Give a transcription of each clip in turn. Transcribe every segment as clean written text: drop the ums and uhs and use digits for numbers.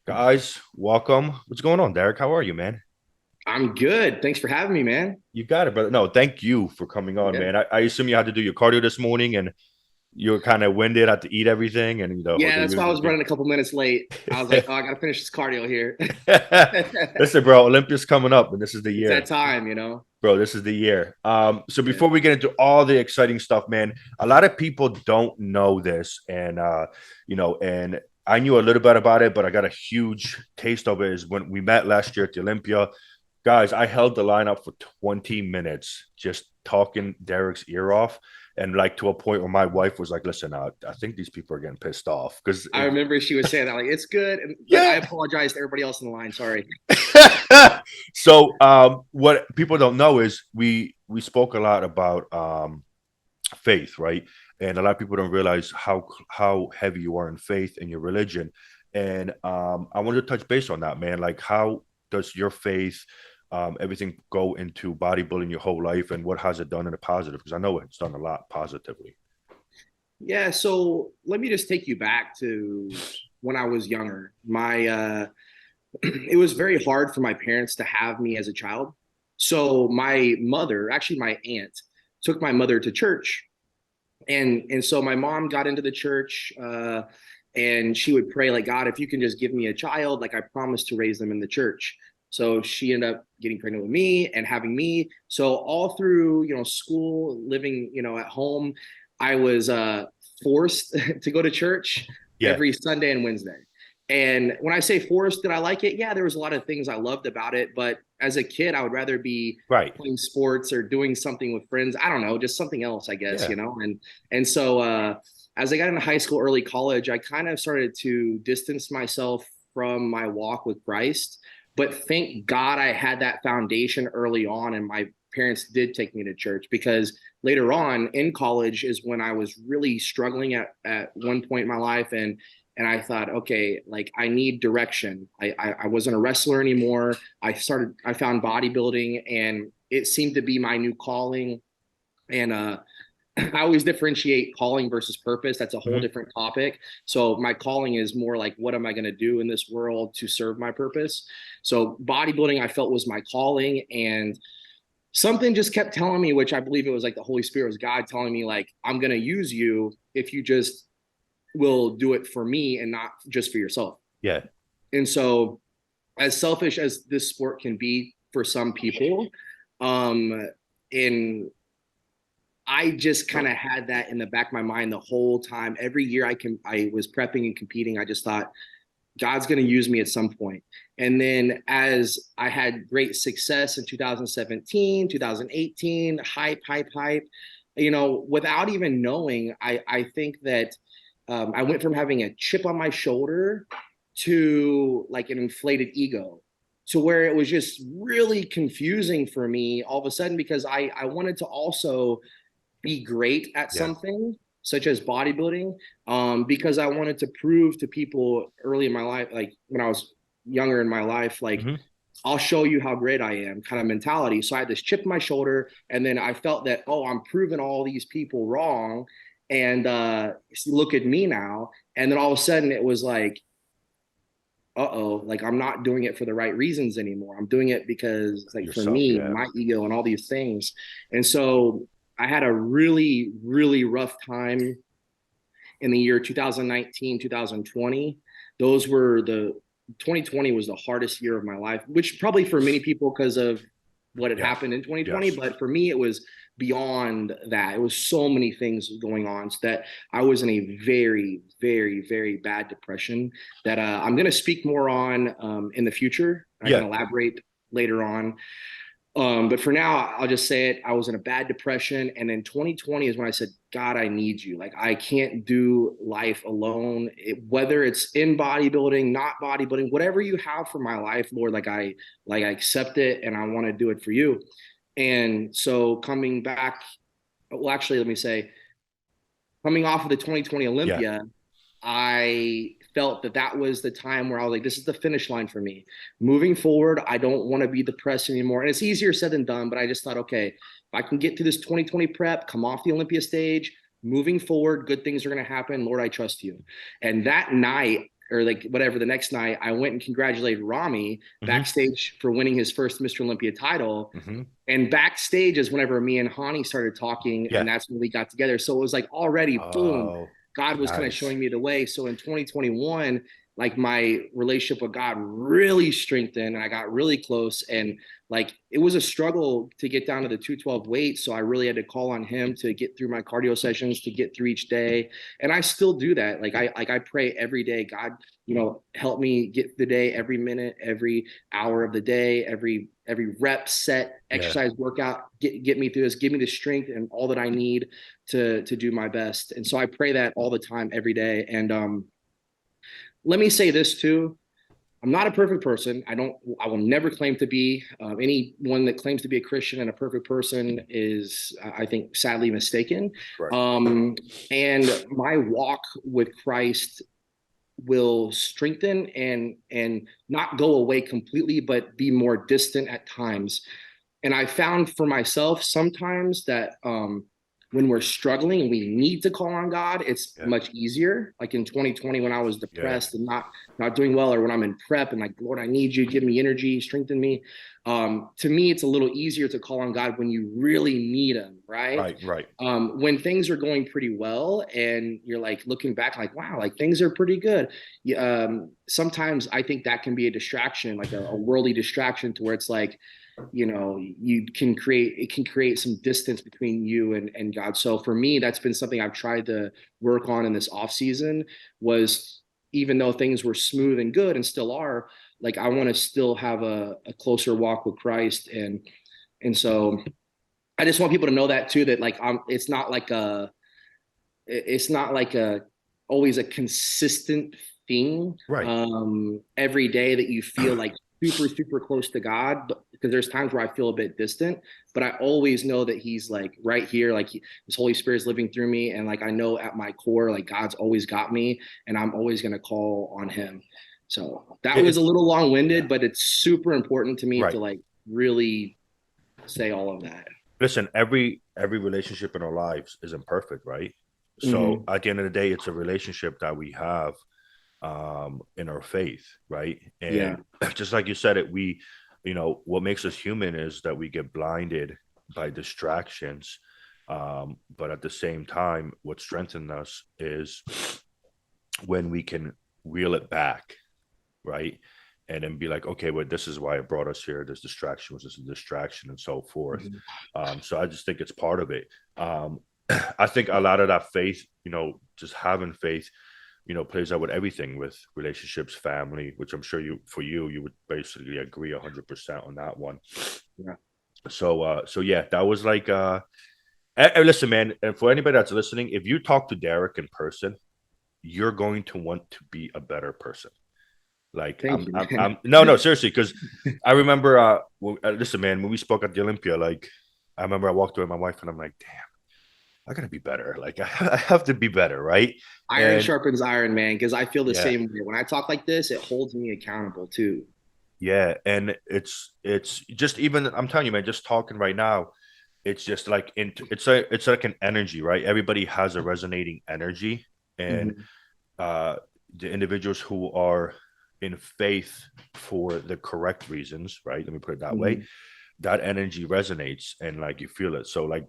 Guys, welcome. What's going on, Derek? How are you, man? I'm good. Thanks for having me, man. You got it, brother. No, thank you for coming on, Yeah. man. I assume you had to do your cardio this morning and you're kind of winded, had to eat everything and Yeah, the that's why I usual was thing. running a couple minutes late. I was like, oh, I gotta finish this cardio here. Listen, bro, Olympia's coming up and this is the It's that year. time. Bro, this is the year. So Yeah. before we get into all the exciting stuff, man, a lot of people don't know this, and I knew a little bit about it, but I got a huge taste of it is when we met last year at the Olympia. Guys, I held the line up for 20 minutes just talking Derek's ear off. And like to a point where my wife was like, listen, I think these people are getting pissed off because I remember she was saying that, like, it's good, but I yeah. apologize to everybody else in the line. Sorry. So what people don't know is we spoke a lot about faith, right? And a lot of people don't realize how heavy you are in faith and your religion. And I wanted to touch base on that, man. Like, how does your faith, everything go into bodybuilding your whole life, and what has it done in a positive? Because I know it's done a lot positively. Yeah, so let me just take you back to when I was younger. It was very hard for my parents to have me as a child. So my mother, actually my aunt, took my mother to church. And so my mom got into the church, and she would pray, like, God, if you can just give me a child, like, I promise to raise them in the church. So she ended up getting pregnant with me and having me. So all through, school, living, at home, I was forced to go to church Yeah, every Sunday and Wednesday. And when I say forced, did I like it? Yeah, there was a lot of things I loved about it. But as a kid, I would rather be right. playing sports or doing something with friends. I don't know, just something else, I guess, Yeah. And so as I got into high school, early college, I kind of started to distance myself from my walk with Christ. But thank God I had that foundation early on, and my parents did take me to church, because later on in college is when I was really struggling at one point in my life, and I thought, okay, like, I need direction. I wasn't a wrestler anymore. I found bodybuilding, and it seemed to be my new calling. And I always differentiate calling versus purpose. That's a whole Hmm. different topic. So my calling is more like, what am I going to do in this world to serve my purpose? So bodybuilding, I felt, was my calling, and something just kept telling me, which I believe it was like the Holy Spirit, was God telling me, like, I'm going to use you if you just will do it for me and not just for yourself. Yeah. And so, as selfish as this sport can be for some people, um, in I just kind of had that in the back of my mind the whole time. Every year I was prepping and competing, I just thought, God's going to use me at some point. And then as I had great success in 2017, 2018, hype, without even knowing, I think that I went from having a chip on my shoulder to like an inflated ego, to where it was just really confusing for me all of a sudden, because I wanted to also be great at Yeah. something such as bodybuilding, because I wanted to prove to people early in my life, like when I was younger in my life, like, Hmm. I'll show you how great I am kind of mentality. So I had this chip in my shoulder, and then I felt that, oh, I'm proving all these people wrong, and look at me now. And then all of a sudden it was like, uh-oh, like, I'm not doing it for the right reasons anymore. I'm doing it because it's like, for Yourself. me, Yeah. my ego and all these things. And so I had a really, really rough time in the year 2019, 2020. Those were the 2020 was the hardest year of my life, which probably for many people, because of what had Yes. happened in 2020. Yes. But for me, it was beyond that. It was so many things going on, so that I was in a very, very, very bad depression that I'm going to speak more on in the future. I can Yeah. elaborate later on, but for now, I'll just say it. I was in a bad depression. And then 2020 is when I said, God, I need you. Like, I can't do life alone. Whether it's in bodybuilding, not bodybuilding, whatever you have for my life, Lord, like I accept it, and I want to do it for you. And so coming back, well, actually, let me say, coming off of the 2020 Yeah. Olympia, I felt that that was the time where I was like, this is the finish line for me. Moving forward, I don't want to be depressed anymore. And it's easier said than done, but I just thought, okay, if I can get through this 2020 prep, come off the Olympia stage, moving forward, good things are going to happen. Lord, I trust you. And that night, or like whatever, the next night, I went and congratulated Rami Hmm. backstage for winning his first Mr. Olympia title. Hmm. And backstage is whenever me and Hani started talking, Yeah. and that's when we got together. So it was like already, boom, Oh, God was kind of nice. showing me the way. So in 2021, like my relationship with God really strengthened, and I got really close. And like it was a struggle to get down to the 212 weight. So I really had to call on him to get through my cardio sessions, to get through each day. And I still do that. Like I pray every day, God, help me get the day, every minute, every hour of the day, every rep, set, Yeah. exercise, workout, get me through this, give me the strength and all that I need to do my best. And so I pray that all the time, every day. And let me say this too. I'm not a perfect person. I will never claim to be. Anyone that claims to be a Christian and a perfect person is, I think, sadly mistaken. Right. Um, and my walk with Christ will strengthen and not go away completely, but be more distant at times. And I found for myself sometimes that when we're struggling and we need to call on God, it's Yeah. much easier. Like in 2020, when I was Yeah. depressed and not doing well, or when I'm in prep and like, Lord, I need you, give me energy, strengthen me. To me, it's a little easier to call on God when you really need Him, right? Right. Right. When things are going pretty well and you're like looking back, like, wow, like things are pretty good. Sometimes I think that can be a distraction, like a worldly distraction, to where it's like, it can create some distance between you and God. So for me, that's been something I've tried to work on in this off season, was even though things were smooth and good and still are, like I want to still have a closer walk with Christ. And so I just want people to know that too, that like it's not like a always a consistent thing Right. every day that you feel like super close to God, but because there's times where I feel a bit distant, but I always know that He's like right here, like His Holy Spirit is living through me, and like I know at my core, like God's always got me, and I'm always gonna call on Him. So that was a It's little yeah. long-winded, but it's super important to me Right. to like really say all of that. Listen, every relationship in our lives isn't perfect, right? So Mm-hmm. at the end of the day, it's a relationship that we have in our faith, right? Yeah. And just like you said it, what makes us human is that we get blinded by distractions. But at the same time, what strengthens us is when we can reel it back, right? And then be like, okay, well, this is why it brought us here. This distraction was just a distraction and so forth. Mhm. So I just think it's part of it. I think a lot of that faith, just having faith, plays out with everything, with relationships, family, which I'm sure you would basically agree 100% on that one. Yeah. So yeah, that was like, listen, man, and for anybody that's listening, if you talk to Derek in person, you're going to want to be a better person. Like Thank you, man. I'm no, seriously, because I remember, listen, man, when we spoke at the Olympia, like I remember I walked away with my wife and I'm like, damn, I gotta be better. Like I have to be better, right? Iron And sharpens iron, man, because I feel the yeah, same way. When I talk like this, it holds me accountable too. yeah, and it's just, even I'm telling you, man, just talking right now, it's just like it's like an energy, right? Everybody has a resonating energy, and Mhm. uh the individuals who are in faith for the correct reasons, right? Let me put it that way. Mhm. That energy resonates and like you feel it. So like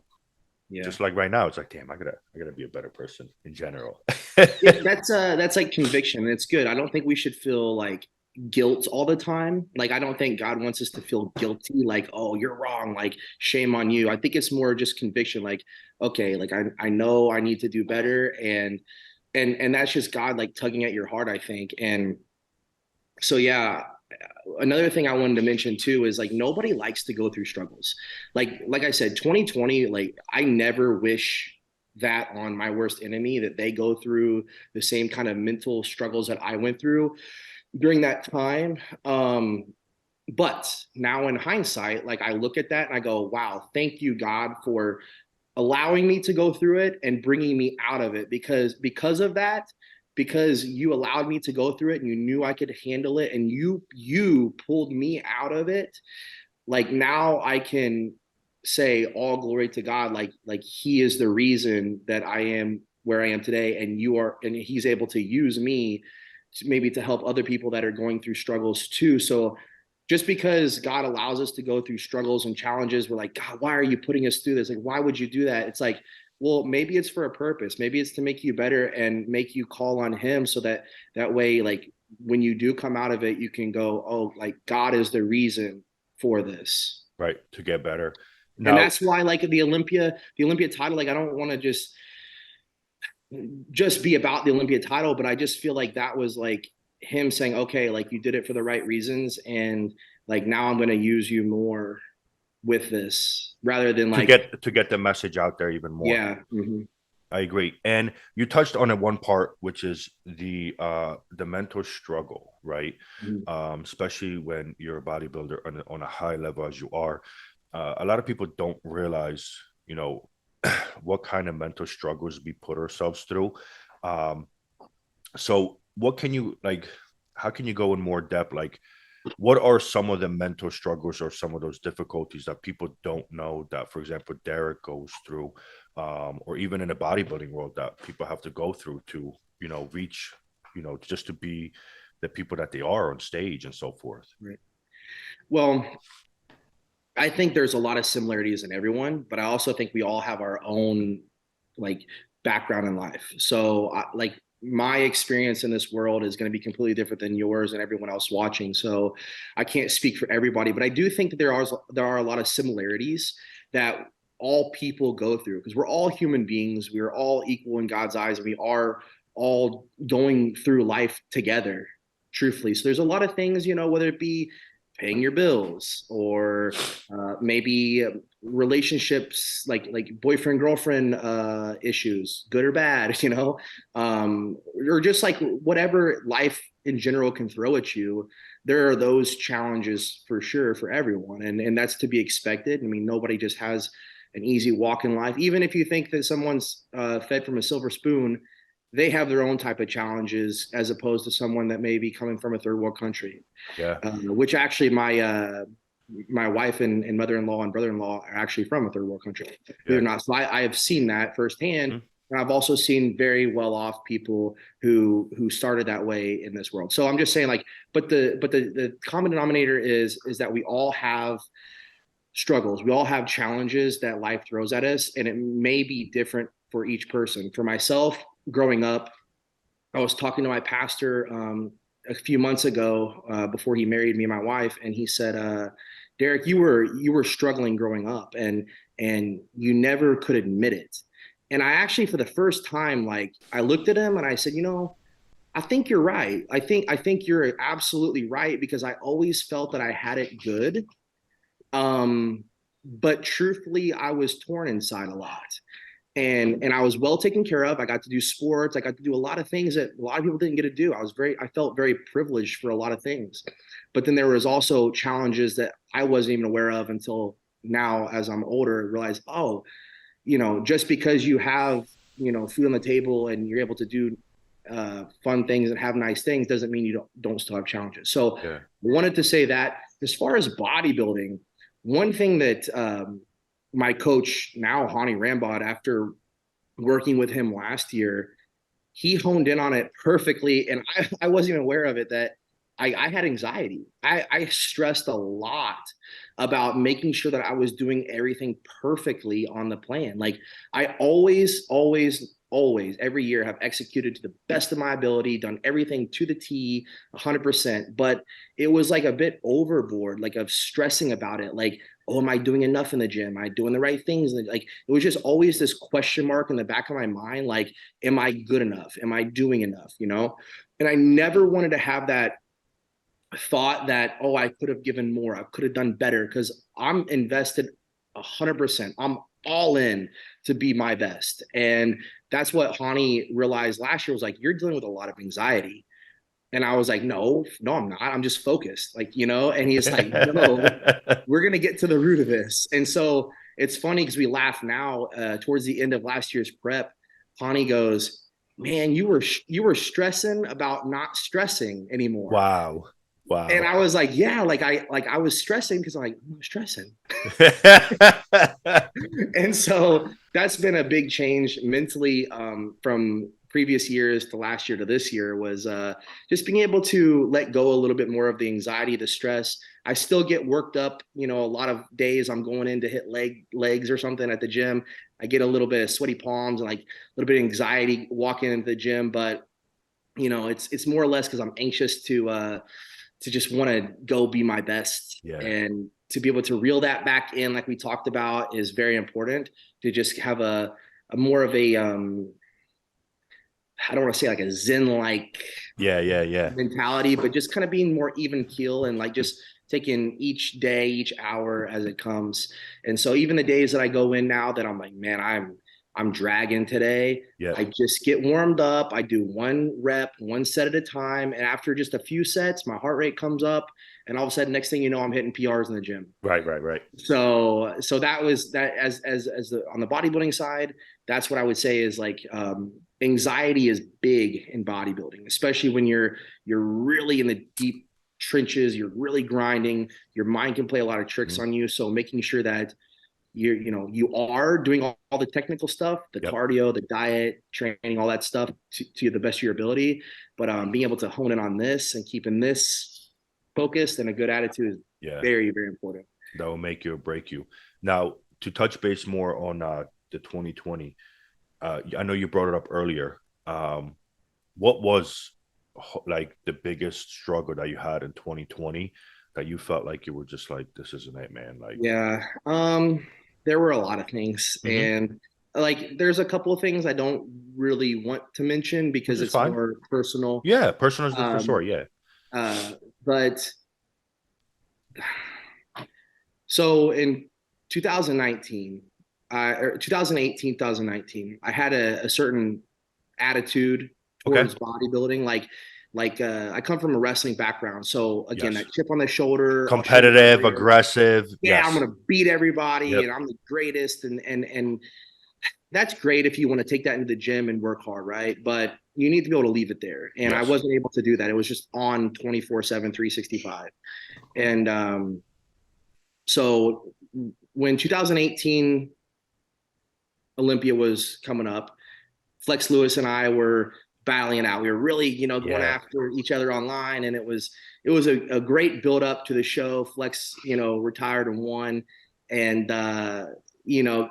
Yeah. just like right now, it's like, damn, I gotta be a better person in general. Yeah, that's like conviction. And it's good. I don't think we should feel like guilt all the time. Like I don't think God wants us to feel guilty, like, oh, you're wrong, like shame on you. I think it's more just conviction, like, okay, like I know I need to do better, and that's just God like tugging at your heart, I think. And so yeah, another thing I wanted to mention too is like nobody likes to go through struggles. Like I said, 2020, like I never wish that on my worst enemy, that they go through the same kind of mental struggles that I went through during that time. But now in hindsight, like I look at that and I go, wow, thank you, God, for allowing me to go through it and bringing me out of it, because of that, because you allowed me to go through it and you knew I could handle it, and you pulled me out of it. Like now I can say all glory to God, like He is the reason that I am where I am today, and He's able to use me maybe to help other people that are going through struggles too. So just because God allows us to go through struggles and challenges, we're like, God, why are you putting us through this? Like, why would you do that? It's like, well, maybe it's for a purpose. Maybe it's to make you better and make you call on him so that that way, like when you do come out of it, you can go, oh, like God is the reason for this. Right. To get better. And Now, that's why like the Olympia title, like I don't want to just be about the Olympia title, but I just feel like that was like him saying, okay, like you did it for the right reasons. And like now I'm going to use you more with this rather than like, to get the message out there even more. yeah. Mm-hmm. I agree. And you touched on it one part, which is the mental struggle, right? Mm-hmm. Especially when you're a bodybuilder on a high level as you are. A lot of people don't realize, you know, what kind of mental struggles we put ourselves through. Um, so what can you like, how can you go in more depth? Like, what are some of the mental struggles or some of those difficulties that people don't know that, for example, Derek goes through, or even in the bodybuilding world that people have to go through to, you know, reach, you know, just to be the people that they are on stage and so forth. Right. Well, I think there's a lot of similarities in everyone, but I also think we all have our own like background in life. So like my experience in this world is going to be completely different than yours and everyone else watching. So I can't speak for everybody, but I do think that there are a lot of similarities that all people go through because we're all human beings. We are all equal in God's eyes, and we are all going through life together, truthfully. So there's a lot of things, you know, whether it be paying your bills or maybe relationships like boyfriend girlfriend issues, good or bad, you know, or just like whatever life in general can throw at you. There are those challenges for sure for everyone, and that's to be expected. I mean, nobody just has an easy walk in life. Even if you think that someone's fed from a silver spoon, they have their own type of challenges as opposed to someone that may be coming from a third world country. Yeah. Which actually my wife and mother-in-law and brother-in-law are actually from a third world country. Believe it or not. So I have seen that firsthand. Mm-hmm. And I've also seen very well-off people who started that way in this world. So I'm just saying, like, but the common denominator is that we all have struggles. We all have challenges that life throws at us, and it may be different for each person. For myself, growing up, I was talking to my pastor a few months ago before he married me and my wife, and he said, "Derek, you were struggling growing up, and you never could admit it." And I actually, for the first time, like I looked at him and I said, "You know, I think you're right. I think you're absolutely right because I always felt that I had it good, but truthfully, I was torn inside a lot." And I was well taken care of. I got to do sports. I got to do a lot of things that a lot of people didn't get to do. I felt very privileged for a lot of things. But then there was also challenges that I wasn't even aware of until now as I'm older, realize, oh, you know, just because you have, you know, food on the table and you're able to do fun things and have nice things doesn't mean you don't still have challenges. So I Yeah. wanted to say that as far as bodybuilding, one thing that my coach now, Hani Rambod, after working with him last year, he honed in on it perfectly. And I wasn't even aware of it that I had anxiety. I stressed a lot about making sure that I was doing everything perfectly on the plan. Like I always, every year have executed to the best of my ability, done everything to the T, 100%. But it was like a bit overboard, like of stressing about it. Like, oh, am I doing enough in the gym? Am I doing the right things? Like it was just always this question mark in the back of my mind. Like, am I good enough? Am I doing enough? You know? And I never wanted to have that thought that, oh, I could have given more, I could have done better, because I'm invested 100%. I'm all in to be my best. And that's what Hani realized last year was like, you're dealing with a lot of anxiety. And I was like, no, I'm not. I'm just focused. Like, you know, and he's like, no, we're going to get to the root of this. And so it's funny because we laugh now towards the end of last year's prep, Hani goes, man, you were stressing about not stressing anymore. Wow. And Wow. I was like, yeah, like I was stressing because I'm like, I'm stressing. And so that's been a big change mentally from previous years to last year to this year was just being able to let go a little bit more of the anxiety, the stress. I still get worked up, a lot of days I'm going in to hit legs or something at the gym. I get a little bit of sweaty palms and like a little bit of anxiety walking into the gym, but it's more or less because I'm anxious to just want to go be my best, Yeah. and to be able to reel that back in, like we talked about, is very important. To just have a more of a I don't want to say like a Zen like Yeah. mentality, but just kind of being more even keel and like just taking each day, each hour as it comes. And so even the days that I go in now that I'm like, man, I'm dragging today. Yeah. I just get warmed up. I do one rep, one set at a time. And after just a few sets, my heart rate comes up. And all of a sudden, next thing you know, I'm hitting PRs in the gym. Right. So that was that as the on the bodybuilding side, that's what I would say is like anxiety is big in bodybuilding, especially when you're really in the deep trenches, you're really grinding, your mind can play a lot of tricks Mhm. on you. So making sure that you are doing all the technical stuff, the Yep. cardio, the diet, training, all that stuff to the best of your ability. But being able to hone in on this and keeping this focused and a good attitude is Yeah. very, very important. That will make you or break you. Now, to touch base more on the 2020, I know you brought it up earlier. What was like the biggest struggle that you had in 2020 that you felt like you were just like, this isn't it, man? Like, Yeah. There were a lot of things, mhm, and like there's a couple of things I don't really want to mention which because is it's fine. more personal. Yeah, personal for sure. Um, Yeah. but so in 2019, or 2018, 2019, I had a certain attitude Okay. towards bodybuilding. I come from a wrestling background. So again, Yes. that chip on the shoulder, I'll show my Competitive, career. aggressive. Yeah, I'm Yes. gonna beat everybody Yep. and I'm the greatest. And that's great if you want to take that into the gym and work hard, right? But you need to be able to leave it there. And I Yes. wasn't able to do that. It was just on 24/7, 365. And so when 2018 Olympia was coming up, Flex Lewis and I were battling it out. We were really, going Yeah. after each other online, and it was a great build up to the show. Flex, retired and won, and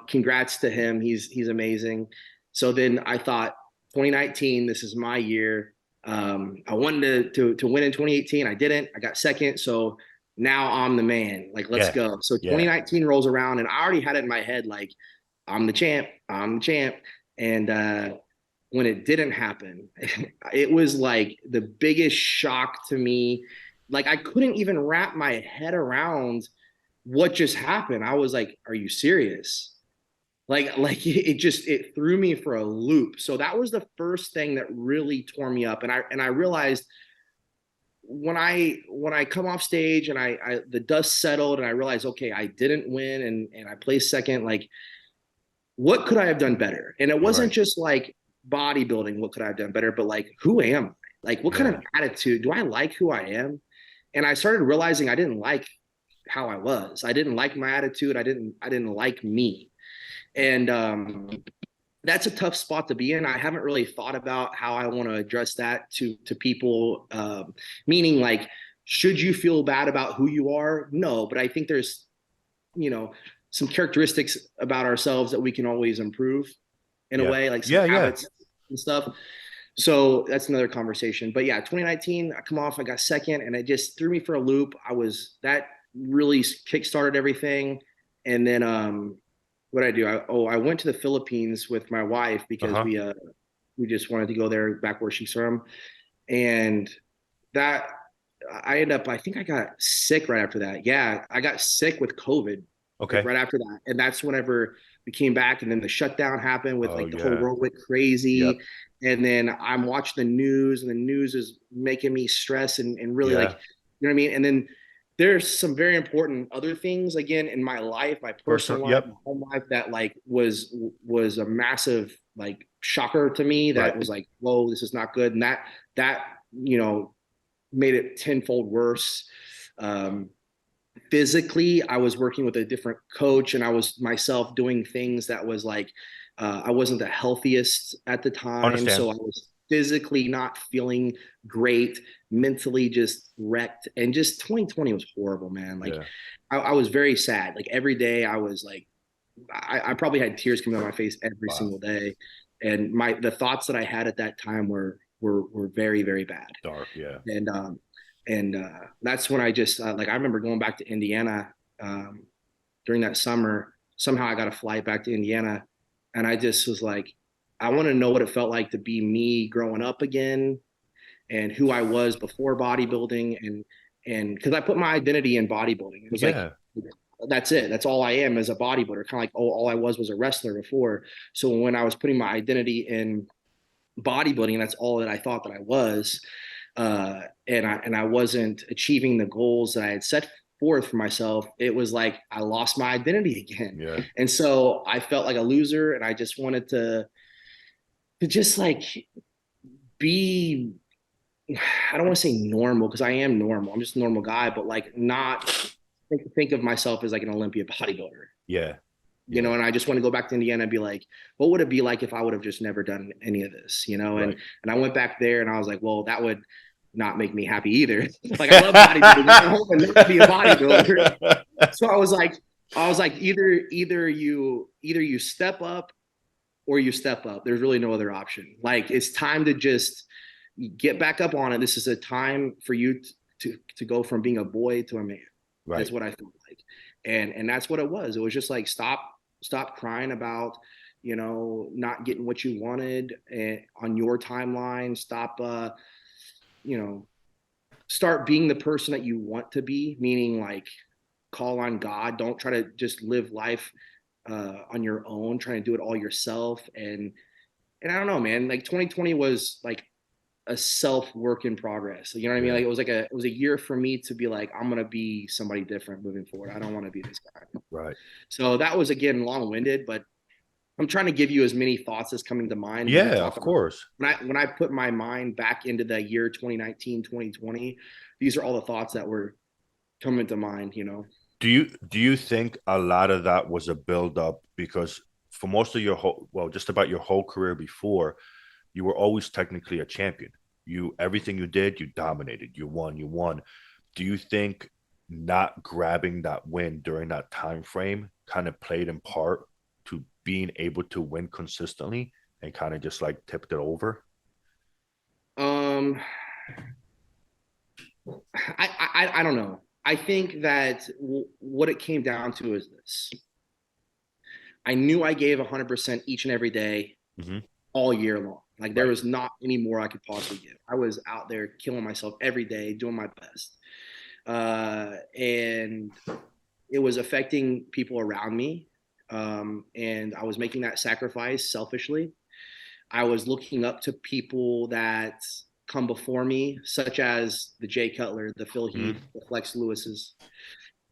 congrats to him. He's amazing. So then I thought, 2019, this is my year. I wanted to win in 2018. I didn't. I got second. So now I'm the man. Like, let's Yeah. go. So Yeah. 2019 rolls around, and I already had it in my head, like, I'm the champ. I'm the champ. And when it didn't happen, it was like the biggest shock to me. Like, I couldn't even wrap my head around what just happened. I was like, are you serious? Like it threw me for a loop. So that was the first thing that really tore me up. And I realized when I come off stage and I the dust settled and I realized, okay, I didn't win and I placed second, like, what could I have done better? And it You're wasn't right. just like bodybuilding, what could I have done better, but like, who am I? Like, what kind Yeah. of attitude do I like who I am? And I started realizing I didn't like how I was. I didn't like my attitude. I didn't like me. And that's a tough spot to be in. I haven't really thought about how I want to address that to people. Meaning, like, should you feel bad about who you are? No, but I think there's you know some characteristics about ourselves that we can always improve in a Yeah. way, like some Yeah. habits and stuff. So that's another conversation. But yeah, 2019, I come off, I got second, and it just threw me for a loop. That really kickstarted everything. And then what I do, I went to the Philippines with my wife because Uh-huh. we just wanted to go there back where she's from, and that I ended up, I think I got sick right after that. Yeah, I got sick with COVID, like Okay. right after that. And that's whenever we came back, and then the shutdown happened with Oh like the whole yeah. world went crazy. Yep. And then I'm watching the news, and the news is making me stress and really, like, Yeah. what I mean? And then there's some very important other things again in my life, my Personal. personal life, Yep. my home life, that like was a massive like shocker to me, that Right. was like, whoa, this is not good. And that you know made it tenfold worse. Um, Physically, I was working with a different coach, and I was myself doing things that was like I wasn't the healthiest at the time, Understand? so I was physically not feeling great, mentally just wrecked, and just 2020 was horrible, man. Like Yeah. I was very sad. Like every day, I was like, I probably had tears coming down my face every Wow. single day, and the thoughts that I had at that time were very very bad, Dark. Yeah. and that's when I just like I remember going back to Indiana during that summer. Somehow I got a flight back to Indiana, and I just was like, I want to know what it felt like to be me growing up again, and who I was before bodybuilding, and because I put my identity in bodybuilding. It was like Yeah. that's it. That's all I am as a bodybuilder. Kind of like, oh, all I was a wrestler before. So when I was putting my identity in bodybuilding, that's all that I thought that I was. And I wasn't achieving the goals that I had set forth for myself. It was like I lost my identity again, Yeah. and so I felt like a loser, and I just wanted to just like be. I don't want to say normal because I am normal. I'm just a normal guy, but like not think of myself as like an Olympia bodybuilder, Yeah. you know. Yeah. And I just want to go back to Indiana and be like, what would it be like if I would have just never done any of this, you know? And Right. I went back there and I was like, well, that would not make me happy either. Like I love bodybuilding. I hope not to be a bodybuilder. So I was like, either you step up or you step up. There's really no other option. Like it's time to just get back up on it. This is a time for you to go from being a boy to a man. Right. Is what I felt like, and that's what it was. It was just like stop crying about not getting what you wanted on your timeline. Stop you know start being the person that you want to be. Meaning like call on God. Don't try to just live life on your own, trying to do it all yourself. And I don't know, man. Like 2020 was like a self work in progress. You know what I mean? Yeah. Like it was a year for me to be like, I'm gonna be somebody different moving forward. I don't want to be this guy. Right. So that was again long winded, but I'm trying to give you as many thoughts as coming to mind when we Yeah. talk Of about course. when I put my mind back into the year 2019, 2020. These are all the thoughts that were coming to mind. Do you think a lot of that was a build up because for most of your whole just about your whole career before, you were always technically a champion. You everything you did, you dominated. You won. Do you think not grabbing that win during that time frame kind of played in part to being able to win consistently and kind of just like tipped it over? Um, I don't know. I think that what it came down to is this. I knew I gave 100% each and every day, Hmm. all year long. Like there Right. was not any more I could possibly give. I was out there killing myself every day, doing my best. And it was affecting people around me. And I was making that sacrifice selfishly. I was looking up to people that come before me, such as the Jay Cutler, the Phil Heath, Hmm. the Flex Lewis's,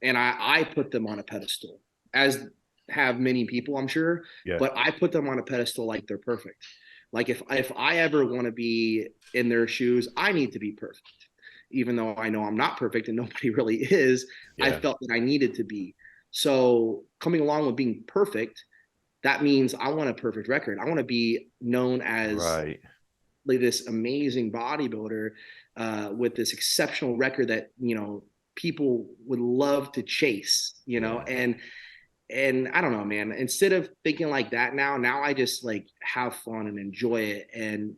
and I put them on a pedestal, as have many people, I'm sure, Yeah. but I put them on a pedestal like they're perfect. Like if I ever want to be in their shoes, I need to be perfect. Even though I know I'm not perfect and nobody really is, I Yeah. felt that I needed to be. So coming along with being perfect, that means I want a perfect record. I want to be known as Right. like this amazing bodybuilder with this exceptional record that people would love to chase. Yeah. And I don't know, man. Instead of thinking like that now I just like have fun and enjoy it. And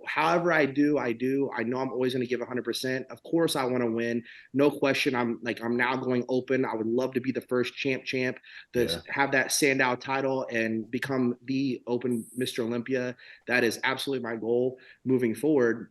however I do. I know I'm always going to give 100%. Of course, I want to win, no question. I'm now going open. I would love to be the first champ to Yeah. have that Sandow title and become the open Mr. Olympia. That is absolutely my goal moving forward.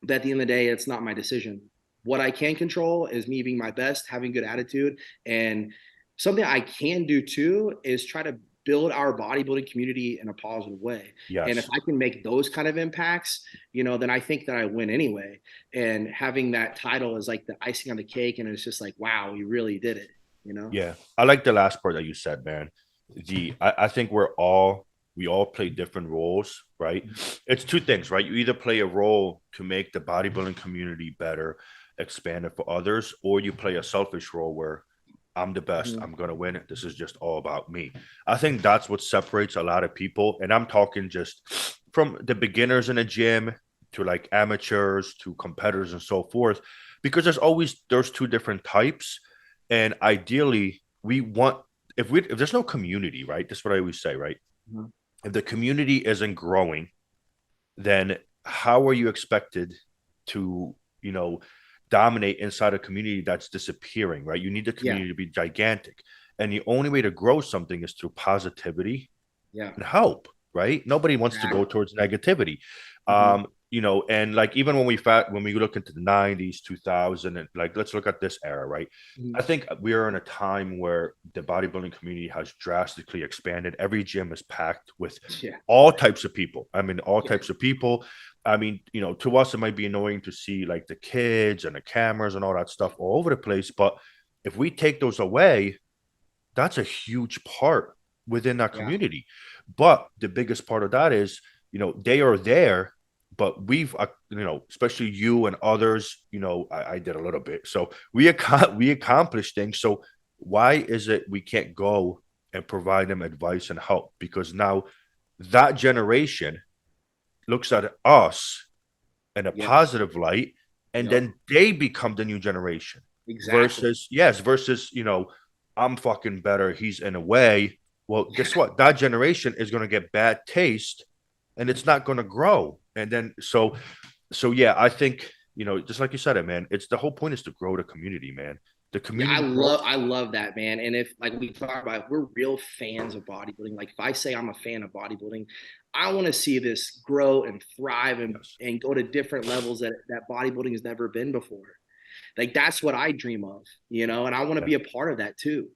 But at the end of the day, it's not my decision. What I can control is me being my best, having good attitude, and something I can do too is try to build our bodybuilding community in a positive way. And if Yes. I can make those kind of impacts, then I think that I win anyway. And having that title is like the icing on the cake, and it's just like, wow, you really did it. Yeah, I like the last part that you said, man. I think we all play different roles, right? It's two things, right? You either play a role to make the bodybuilding community better, expand it for others, or you play a selfish role where I'm the best. Mhm. I'm going to win it. This is just all about me. I think that's what separates a lot of people. And I'm talking just from the beginners in a gym to like amateurs to competitors and so forth, because there's two different types. And ideally, we want, if there's no community, right? That's what I always say, right? Mhm. If the community isn't growing, then how are you expected to, you know, dominate inside a community that's disappearing, right? You need the Yeah, community to be gigantic. And the only way to grow something is through positivity yeah, and help, right? Nobody wants to go exactly. towards negativity. Mhm. And like even when we look into the 90s, 2000, and like let's look at this era, right? Mhm. I think we are in a time where the bodybuilding community has drastically expanded. Every gym is packed with Yeah, all types of people. I mean, all yeah, types of people. I mean, to us, it might be annoying to see like the kids and the cameras and all that stuff all over the place. But if we take those away, that's a huge part within that yeah, community. But the biggest part of that is, they are there, but especially you and others, I did a little bit. So we accomplished things. So why is it we can't go and provide them advice and help? Because now that generation looks at us in a yes, positive light, and yep, then they become the new generation. exactly. Versus I'm fucking better, he's in a way. Well, guess what, that generation is going to get bad taste, and it's not going to grow. And then so yeah, I think, just like you said it, man, it's the whole point is to grow the community, man. The Yeah, community grows. I love that, man. And if like we talk about, if we're real fans of bodybuilding. Like if I say I'm a fan of bodybuilding, I want to see this grow and thrive Yes. and go to different levels that bodybuilding has never been before. Like that's what I dream of, and I want to Yeah. be a part of that too.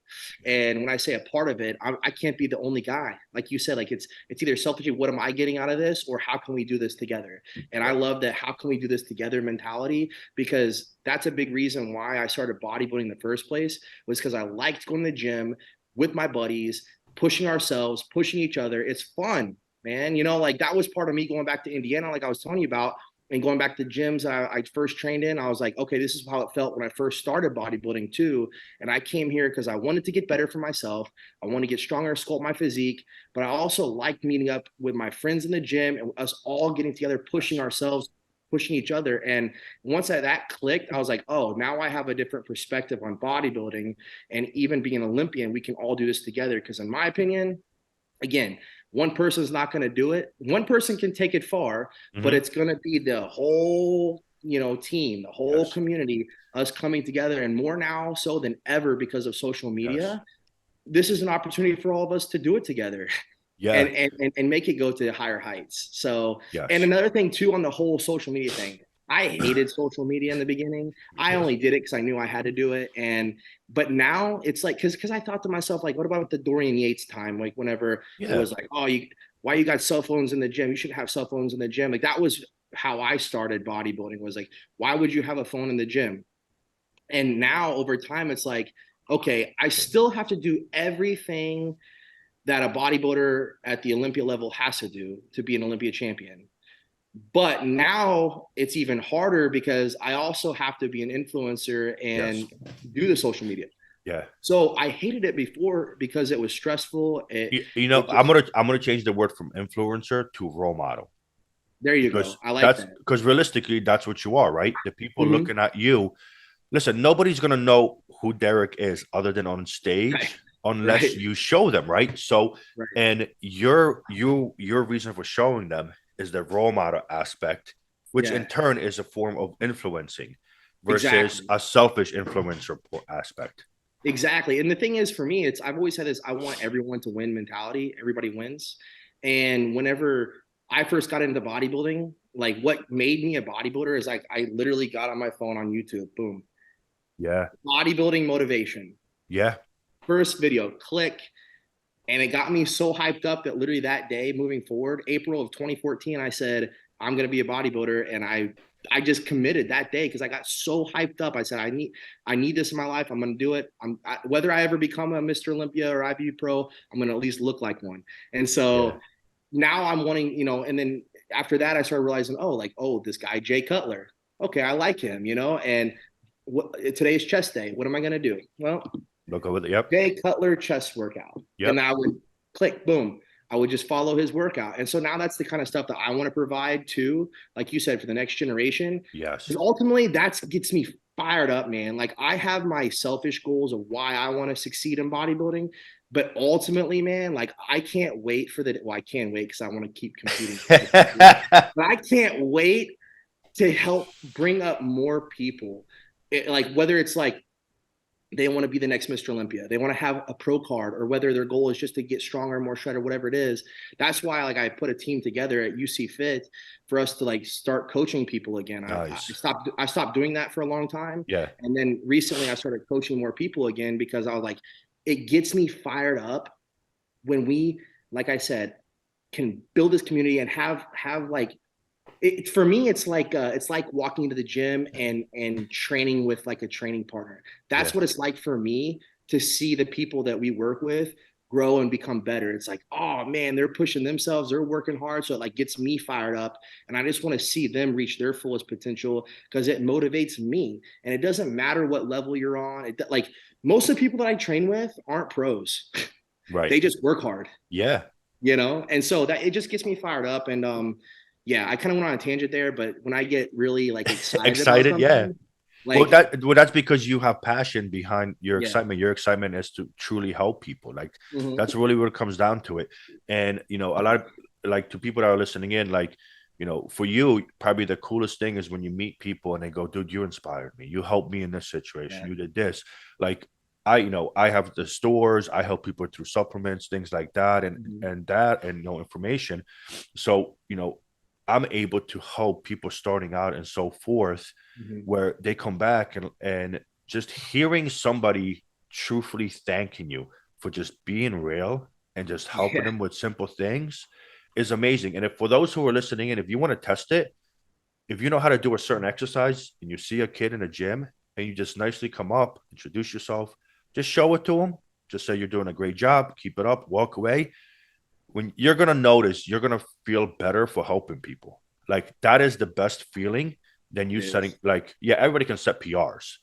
And when I say a part of it, I can't be the only guy. Like you said, like it's either selfishly, what am I getting out of this, or how can we do this together? And I Yeah. love that how can we do this together mentality, because that's a big reason why I started bodybuilding in the first place, was because I liked going to the gym with my buddies, pushing ourselves, pushing each other. It's fun, man. Like that was part of me going back to Indiana, like I was telling you about, and going back to gyms I first trained in. I was like, okay, this is how it felt when I first started bodybuilding too. And I came here because I wanted to get better for myself. I want to get stronger, sculpt my physique, but I also liked meeting up with my friends in the gym and us all getting together, pushing Yes. ourselves, pushing each other. And once that clicked, I was like, oh, now I have a different perspective on bodybuilding. And even being an Olympian, we can all do this together. Because in my opinion, again, one person's not going to do it. One person can take it far, but Hmm. it's going to be the whole, team, the whole Yes. community, us coming together, and more now so than ever because of social Yes. media. This is an opportunity for all of us to do it together Yeah. and make it go to higher heights. So, and Yes. another thing too on the whole social media thing, I hated social media in the beginning. Me I too. only did it because I knew I had to do it. And but now it's like because I thought to myself, like, what about the Dorian Yates time? Like whenever it Yeah. was like, oh, why you got cell phones in the gym? You shouldn't have cell phones in the gym. Like that was how I started bodybuilding, was like, why would you have a phone in the gym? And now over time, it's like, okay, I still have to do everything that a bodybuilder at the Olympia level has to do to be an Olympia champion. But now it's even harder because I also have to be an influencer Yes. and do the social media. Yeah. So I hated it before because it was stressful. It You know, it just I'm gonna change the word from influencer to role model, there you because go. I like that. realistically that's what you are, right? The people Mm-hmm. looking at you. Listen, nobody's gonna know who Derek is other than on Right, stage unless right, you show them, right? So, right. and your reason for showing them is the role model aspect, which in Yeah, turn is a form of influencing versus exactly. a selfish influencer aspect. Exactly. And the thing is, for me, it's I've always had this I want everyone to win mentality. Everybody wins. And whenever I first got into bodybuilding, like what made me a bodybuilder is like I literally got on my phone on YouTube, boom, Yeah, bodybuilding motivation. yeah, First video, click. And it got me so hyped up that literally that day moving forward, April of 2014, I said, I'm gonna be a bodybuilder. And I just committed that day because I got so hyped up. I said, I need this in my life. I'm gonna do it. Whether I ever become a Mr. Olympia or IBU pro, I'm gonna at least look like one. And yeah, so now I'm wanting, and then after that, I started realizing, oh, like, oh, this guy, Jay Cutler. Okay, I like him, and today's chest day. What am I gonna do? Well, Look over the, yep. Jay Cutler chest workout. Yep. And I would click, boom. I would just follow his workout. And so now that's the kind of stuff that I want to provide to, like you said, for the next generation. Yes. Because ultimately that gets me fired up, man. Like I have my selfish goals of why I want to succeed in bodybuilding. But ultimately, man, like I can't wait for the, well, I can't wait because I want to keep competing. But I can't wait to help bring up more people. Like whether it's like they want to be the next Mr. Olympia, they want to have a pro card, or whether their goal is just to get stronger, more shredded, whatever it is. That's why like I put a team together at UC Fit for us to like start coaching people again. Nice. I stopped doing that for a long time. Yeah. And then recently I started coaching more people again because I was like, it gets me fired up when we, like I said, can build this community and have like for me it's like walking into the gym and training with like a training partner. That's what it's like for me to see the people that we work with grow and become better. It's like, oh man, they're pushing themselves, they're working hard, so it like gets me fired up, and I just want to see them reach their fullest potential because it motivates me. And it doesn't matter what level you're on. It like most of the people that I train with aren't pros. Right. They just work hard. Yeah. And so that it just gets me fired up. And yeah, I kind of went on a tangent there, but when I get really like excited, yeah. like that's because you have passion behind your excitement. Your excitement is to truly help people. Like that's really what it comes down to it. And a lot of like to people that are listening in, like for you, probably the coolest thing is when you meet people and they go, "Dude, you inspired me. You helped me in this situation. Yeah. You did this." Like I have the stores. I help people through supplements, things like that, and information. So I'm able to help people starting out and so forth, where they come back and just hearing somebody truthfully thanking you for just being real and just helping them with simple things is amazing. And if for those who are listening in, if you want to test it, if you know how to do a certain exercise and you see a kid in a gym and you just nicely come up, introduce yourself, just show it to them, just say you're doing a great job, keep it up, walk away. When you're going to notice, you're going to feel better for helping people. Like that is the best feeling than you setting, like, yeah, everybody can set PRs,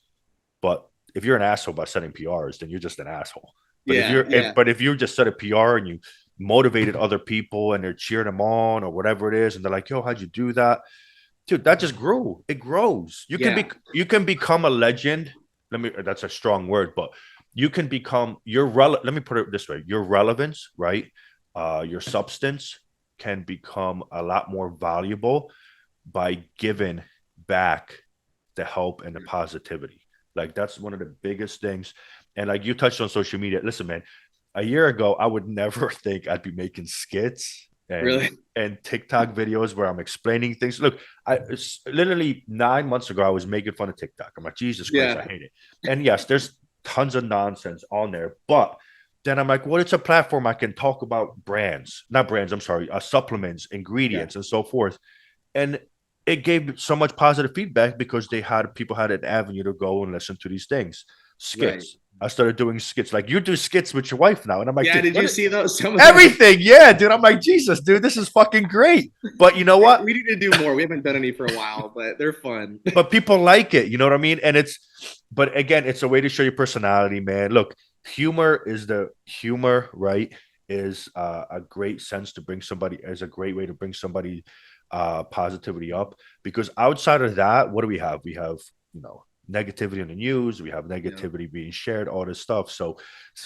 but if you're an asshole by setting PRs, then you're just an asshole. But if you just set a PR and you motivated other people and they're cheering them on or whatever it is, and they're like, "Yo, how'd you do that?" Dude, that just grew. It grows. You can become a legend. That's a strong word, but you can become let me put it this way. Your relevance, right? Your substance can become a lot more valuable by giving back the help and the positivity. Like that's one of the biggest things. And like you touched on social media. Listen, man, a year ago, I would never think I'd be making skits and TikTok videos where I'm explaining things. Look, it's literally 9 months ago, I was making fun of TikTok. I'm like, Jesus Christ, I hate it. And yes, there's tons of nonsense on there, but then I'm like, well, it's a platform I can talk about supplements, ingredients, and so forth. And it gave so much positive feedback because people had an avenue to go and listen to these things. Skits. I started doing skits. Like you do skits with your wife now. And I'm like, yeah, did you see those? Everything. Yeah, dude. I'm like, Jesus, dude, this is fucking great. But you know what? We need to do more. We haven't done any for a while, but they're fun. But people like it. You know what I mean? And but again, it's a way to show your personality, man. Look, humor, right? Is a great sense to bring somebody, as a great way to bring somebody positivity up. Because outside of that, what do we have? We have, negativity in the news. We have negativity being shared, all this stuff. So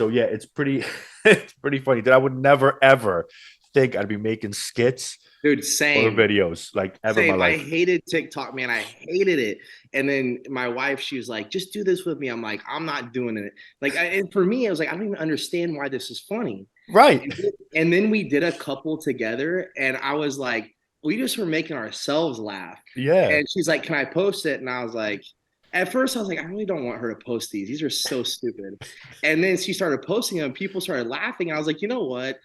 yeah, it's pretty funny that I would never ever think I'd be making skits, dude, same, or videos like ever in my life. I hated TikTok, man. I hated it. And then my wife, she was like, just do this with me. I'm like, I'm not doing it. Like, and for me, I was like, I don't even understand why this is funny. Right. And then we did a couple together and I was like, we just were making ourselves laugh. Yeah. And she's like, can I post it? And I was like, at first I was like, I really don't want her to post these. These are so stupid. And then she started posting them. People started laughing. I was like, you know what?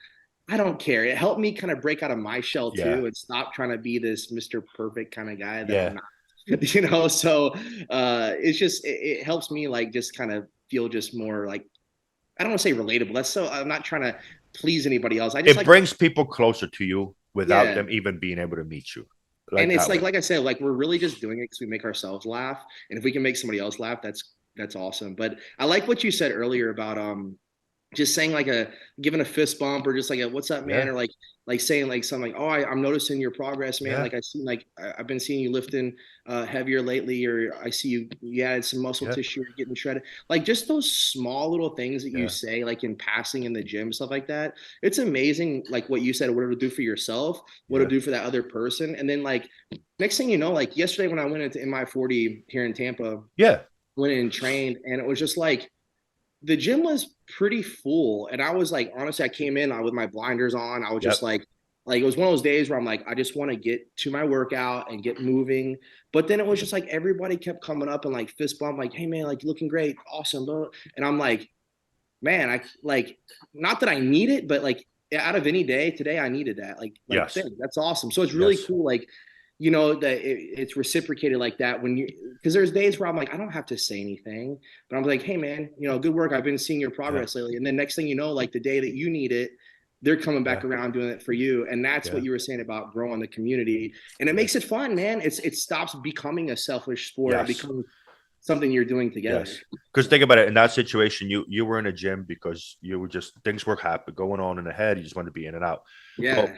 I don't care. It helped me kind of break out of my shell too and stop trying to be this Mr. Perfect kind of guy that I'm not, so it's just, it helps me like just kind of feel just more like, I don't want to say relatable. I'm not trying to please anybody else. It brings people closer to you without them even being able to meet you. And it's like I said, like we're really just doing it because we make ourselves laugh. And if we can make somebody else laugh, that's That's awesome. But I like what you said earlier about just saying like a giving a fist bump or just like a what's up, man, Yeah, or like saying like something like, oh, I'm noticing your progress, man. yeah, Like I see like I've been seeing you lifting heavier lately, or I see you added some muscle yeah, tissue, you're getting shredded. Like just those small little things that you yeah, say, like in passing in the gym, stuff like that. It's amazing, like what you said, what it'll do for yourself, what yeah, it'll do for that other person. And then like next thing you know, like yesterday when I went into MI40 here in Tampa, yeah. went in and trained, and it was just like the gym was pretty full. And I was like, honestly, I came in with my blinders on. I was just Yep. like it was one of those days where I'm like, I just want to get to my workout and get moving. But then it was just like everybody kept coming up and like fist bump, like, hey man, like looking great, awesome. And I'm like, man, I like not that I need it, but like out of any day today, I needed that. Like Yes. thing. That's awesome. So it's really Yes. cool. Like, you know, that it's reciprocated like that when you because there's days where I'm like, I don't have to say anything, but I'm like, hey man, you know, good work. I've been seeing your Yeah. progress lately. And then next thing you know, like the day that you need it, they're coming back Yeah. around doing it for you. And that's what Yeah. you were saying about growing the community. And it Yeah. makes it fun, man. It stops becoming a selfish sport. It Yes. becomes something you're doing together. Yes. Because think about it. In that situation, you were in a gym because you were just things were happening going on in the head. You just wanted to be in and out. Yeah. Well,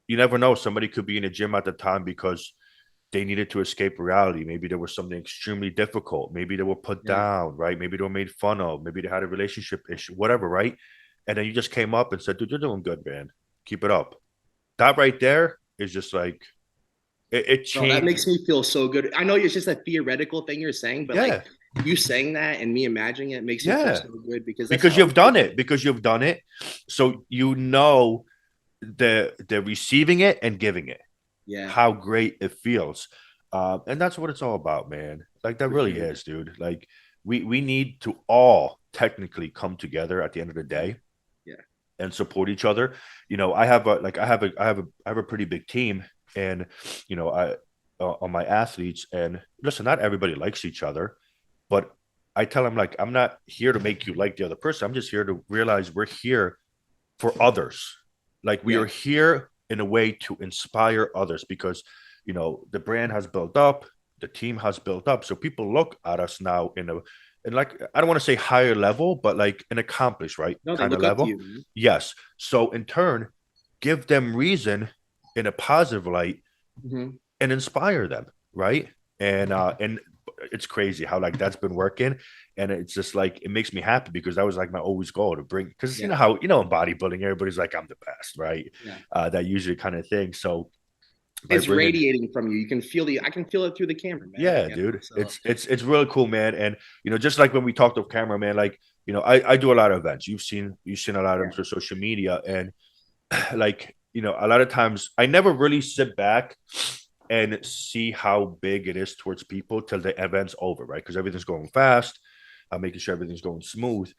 you never know. Somebody could be in a gym at the time because they needed to escape reality. Maybe there was something extremely difficult. Maybe they were put Yeah. down, right? Maybe they were made fun of. Maybe they had a relationship issue, whatever, right? And then you just came up and said, dude, you're doing good, man. Keep it up. That right there is just like it Bro, that changed. makes me feel so good. I know it's just a theoretical thing you're saying, but like Yeah. you saying that and me imagining it makes me feel Yeah. so good because that's Because how you've done it. Because you've done it. So you know the receiving it and giving it, yeah, how great it feels. And that's what it's all about, man. Like that for really sure. is, dude. Like we need to all technically come together at the end of the day Yeah. and support each other. You know, I have a pretty big team, and you know, I on my athletes, and listen, not everybody likes each other, but I tell them like I'm not here to make you like the other person. I'm just here to realize we're here for others. Like we Yeah. are here in a way to inspire others because you know the brand has built up, the team has built up, so people look at us now in a and like I don't want to say higher level, but like an accomplished right No, they kind of look up to level. you, man. Yes. So in turn, give them reason in a positive light Hmm. and inspire them, right? And it's crazy how like that's been working, and it's just like it makes me happy because that was like my always goal to bring because you Yeah. know how you know in bodybuilding everybody's like I'm the best, right? Yeah. That usually kind of thing. So by It's bringing radiating from you. You can feel I can feel it through the camera, man. yeah, You know, dude, so it's really cool, man. And you know, just like when we talked off camera, man, like you know, I do a lot of events. You've seen a lot of them yeah. through social media, and like you know a lot of times I never really sit back and see how big it is towards people till the event's over, right? Because everything's going fast. I'm making sure everything's going smooth.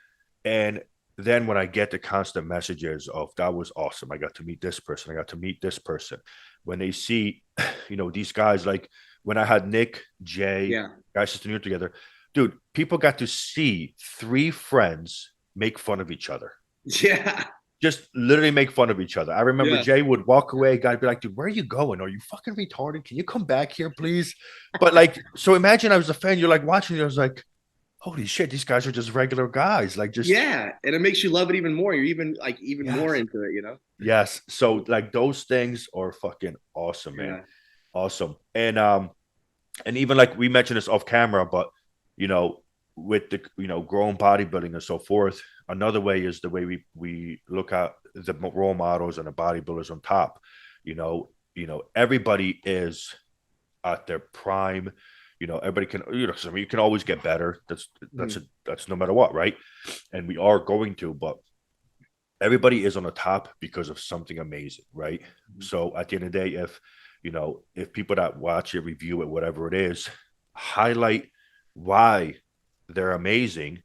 And then when I get the constant messages of that was awesome, I got to meet this person, I got to meet this person. When they see, you know, these guys like when I had Nick, Jay, Yeah. guys sister New together, dude, people got to see three friends make fun of each other, Yeah. just literally make fun of each other. I remember Yeah. Jay would walk away, guys be like, dude, where are you going? Are you fucking retarded? Can you come back here, please? But like, so imagine I was a fan, you're like watching, I was like, holy shit, these guys are just regular guys. Like just Yeah. And it makes you love it even more. You're even more yes. into it, you know? Yes. So like those things are fucking awesome, man. Yeah. Awesome. And even like we mentioned this off camera, but you know, with the you know growing bodybuilding and so forth, another way is the way we look at the role models and the bodybuilders on top. Everybody is at their prime. You know, everybody can so you can always get better. Mhm. That's no matter what, right? And we are going to, but everybody is on the top because of something amazing, right? Mhm. So at the end of the day, if people that watch it, review it, whatever it is, highlight why they're amazing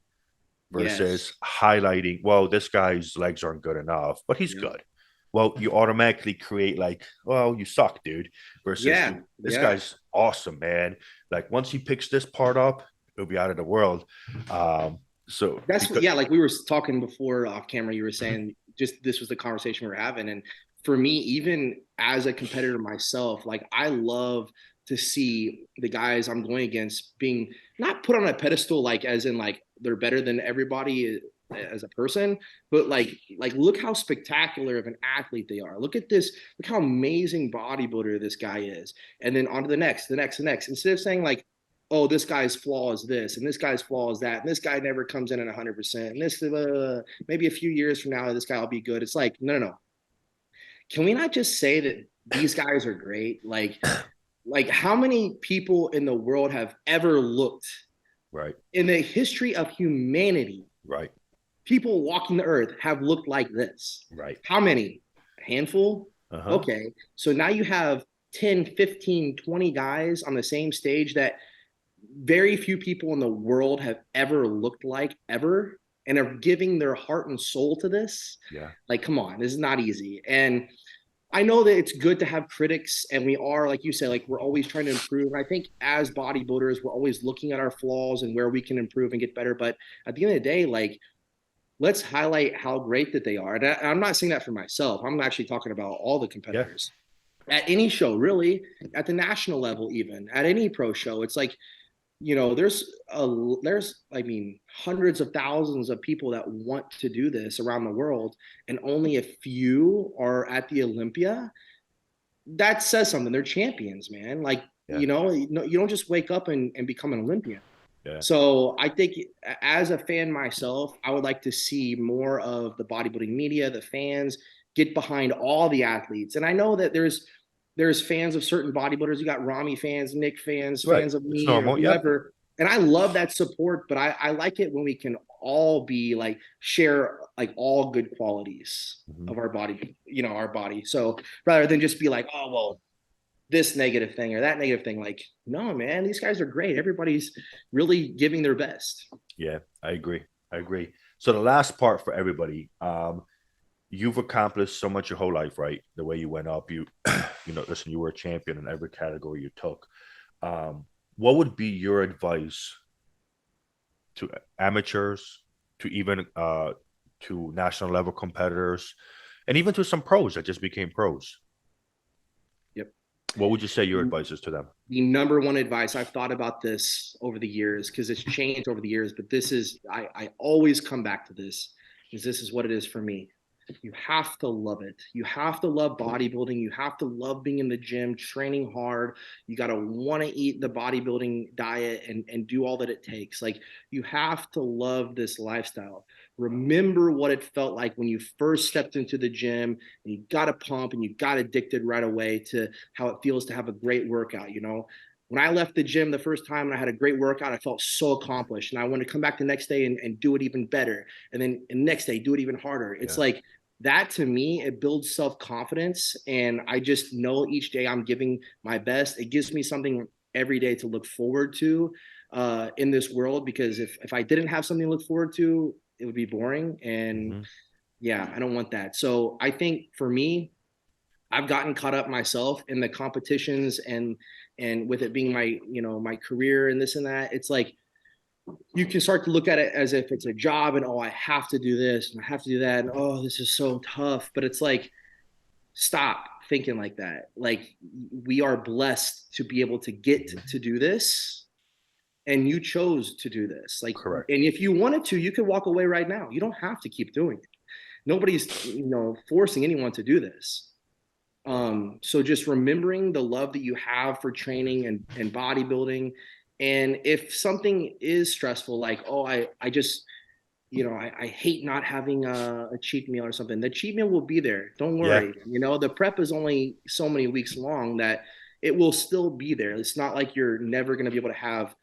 versus Yes. highlighting, well, this guy's legs aren't good enough, but he's Yeah. good. Well, you automatically create like, well, you suck, dude, versus Yeah. dude, this Yeah. guy's awesome, man. Like once he picks this part up, it'll be out of the world. So That's what, because yeah, like we were talking before off camera, you were saying just this was the conversation we were having. And for me, even as a competitor myself, like I love to see the guys I'm going against being not put on a pedestal, like as in like they're better than everybody as a person, but like look how spectacular of an athlete they are. Look at this, look how amazing bodybuilder this guy is. And then on to the next, the next, the next. Instead of saying like, oh, this guy's flaw is this, and this guy's flaw is that, and this guy never comes in at 100%, and this maybe a few years from now this guy will be good. It's like, no, no, no. Can we not just say that these guys are great? Like how many people in the world have ever looked Right. in the history of humanity? Right. People walking the earth have looked like this. Right. How many? A handful? Uh-huh. Okay. So now you have 10, 15, 20 guys on the same stage that very few people in the world have ever looked like ever and are giving their heart and soul to this. Yeah. Like, come on, this is not easy. And I know that it's good to have critics, and we are, like you say, like we're always trying to improve. I think as bodybuilders, we're always looking at our flaws and where we can improve and get better. But at the end of the day, like let's highlight how great that they are. And I'm not saying that for myself. I'm actually talking about all the Yeah. competitors at any show, really, at the national level, even at any pro show. It's like, there's I mean hundreds of thousands of people that want to do this around the world, and only a few are at the Olympia. That says something. They're champions, man. Like, Yeah. you don't just wake up and become an Olympian. Yeah. So I think as a fan myself, I would like to see more of the bodybuilding media, the fans get behind all the athletes. And I know that there's fans of certain bodybuilders. You got Rami fans, Nick fans, Right. fans of It's me or normal. Yep. whoever. And I love that support, but I like it when we can all be like share like all good qualities Mhm. of our body, our body. So rather than just be like, oh well, this negative thing or that negative thing, like, no, man, these guys are great. Everybody's really giving their best. Yeah, I agree. I agree. So the last part for everybody, you've accomplished so much your whole life, right? The way you went up, listen, you were a champion in every category you took. What would be your advice to amateurs, to even to national level competitors, and even to some pros that just became pros? Yep. What would you say your advice is to them? The number one advice, I've thought about this over the years because it's changed over the years, but this is, I always come back to this because this is what it is for me. You have to love it. You have to love bodybuilding. You have to love being in the gym, training hard. You got to want to eat the bodybuilding diet and do all that it takes. Like, you have to love this lifestyle. Remember what it felt like when you first stepped into the gym and you got a pump and you got addicted right away to how it feels to have a great workout. When I left the gym the first time and I had a great workout, I felt so accomplished. And I wanted to come back the next day and do it even better. And then the next day, do it even harder. It's Yeah. like that to me, it builds self-confidence. And I just know each day I'm giving my best. It gives me something every day to look forward to in this world. Because if I didn't have something to look forward to, it would be boring. And Hmm. yeah, I don't want that. So I think for me, I've gotten caught up myself in the competitions and with it being my career and this and that. It's like you can start to look at it as if it's a job and, oh, I have to do this and I have to do that and, oh, this is so tough. But it's like, stop thinking like that. Like, we are blessed to be able to get to do this, and you chose to do this. Like, Correct. and if you wanted to, you could walk away right now. You don't have to keep doing it. Nobody's forcing anyone to do this. So just remembering the love that you have for training and bodybuilding. And if something is stressful, like, oh, I just, I hate not having a cheat meal or something, the cheat meal will be there. Don't Yeah. worry. The prep is only so many weeks long that it will still be there. It's not like you're never going to be able to have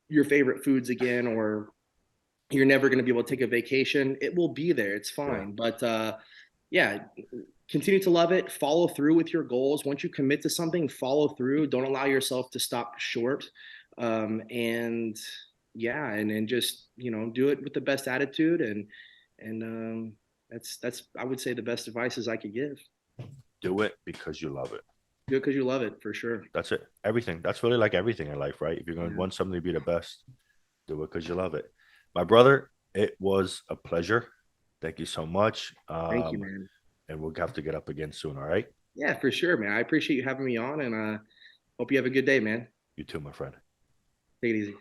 your favorite foods again, or you're never going to be able to take a vacation. It will be there. It's Yeah. fine. But yeah, continue to love it. Follow through with your goals. Once you commit to something, follow through. Don't allow yourself to stop short. And yeah, and then just do it with the best attitude. And that's I would say the best advices I could give. Do it because you love it. Do it because you love it, for sure. That's it. Everything. That's really like everything in life, right? If you're going to Yeah. want something to be the best, do it because you love it. My brother, it was a pleasure. Thank you so much. Thank you, man. And we'll have to get up again soon. All right. Yeah, for sure, man. I appreciate you having me on, and Hope you have a good day, man. You too, my friend. Take it easy.